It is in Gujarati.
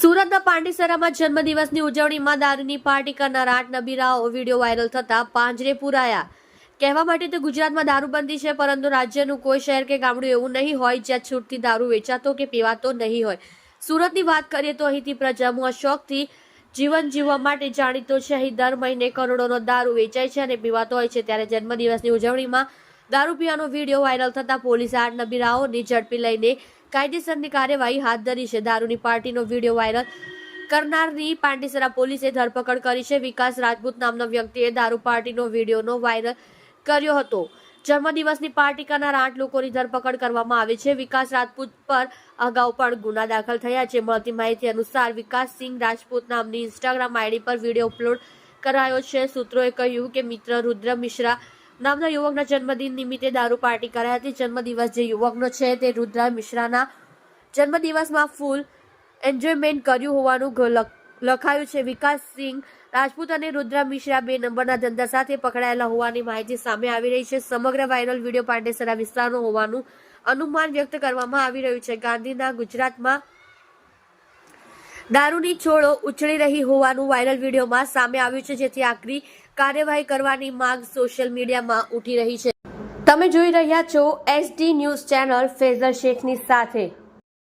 સુરતના પાંડેસરામાં જન્મદિવસની ઉજવણીમાં દારૂની પાર્ટી કરનાર 8 નબીરાઓ વિડીયો વાયરલ થતા પાંજરે પુરાયા। કહેવા માટે તો ગુજરાતમાં દારૂબંધી છે, પરંતુ રાજ્યનું કોઈ શહેર કે ગામડું એવું નહીં હોય જ્યાં છૂટથી દારૂ વેચાતો કે પીવાતો નહીં હોય। સુરતની વાત કરીએ તો અહીંથી પ્રજા શોખથી જીવન જીવવા માટે જાણીતો છે। અહીં દર મહિને કરોડોનો દારૂ વેચાય છે અને પીવાતો હોય છે। ત્યારે જન્મદિવસની ઉજવણીમાં દારૂ પીવાનો વિડીયો વાયરલ થતા પોલીસે 8 નબીરાઓને ઝડપી લઈને કાયદેસરની કાર્યવાહી હાથ ધરી છે। દારૂની પાર્ટીનો વિડીયો વાયરલ કરનારની પાંડેસરા પોલીસે ધરપકડ કરી છે। વિકાસ રાજપૂત નામના વ્યક્તિએ દારૂ પાર્ટીનો વિડીયોનો વાયરલ કર્યો હતો। જન્મદિવસની પાર્ટી કરનાર 8 લોકોની ધરપકડ કરવામાં આવી છે। વિકાસ રાજપૂત પર અગાઉ પણ ગુના દાખલ થયા છે। મળતી માહિતી અનુસાર વિકાસ સિંહ રાજપૂત નામની ઇન્સ્ટાગ્રામ આઈડી પર વિડીયો અપલોડ કરાયો છે। સૂત્રોએ કહ્યું કે મિત્ર રુદ્ર મિશ્રા નામના યુવકના જન્મદિન નિમિત્તે દારૂ પાર્ટી કરાઈ હતી। જન્મદિવસ જે યુવકનો છે તે રુદ્ર મિશ્રાના જન્મદિવસમાં ફૂલ એન્જોયમેન્ટ કર્યું હોવાનું લખાયું છે। વિકાસ સિંહ રાજપૂત અને રુદ્ર મિશ્રા 2 નંબરના ધંધા સાથે પકડાયેલા હોવાની માહિતી સામે આવી રહી છે। સમગ્ર વાયરલ વિડીયો પાંડેસરા વિસ્તારનો હોવાનું અનુમાન વ્યક્ત કરવામાં આવી રહ્યું છે। ગાંધીના ગુજરાતમાં દારૂની છોડો ઉછળી રહી હોવાનું વાયરલ વિડીયોમાં સામે આવ્યું છે, જેથી આકરી કાર્યવાહી કરવાની માંગ સોશિયલ મીડિયામાં ઉઠી રહી છે। તમે જોઈ રહ્યા છો SD ન્યૂઝ ચેનલ ફેઝલ શેખની સાથે।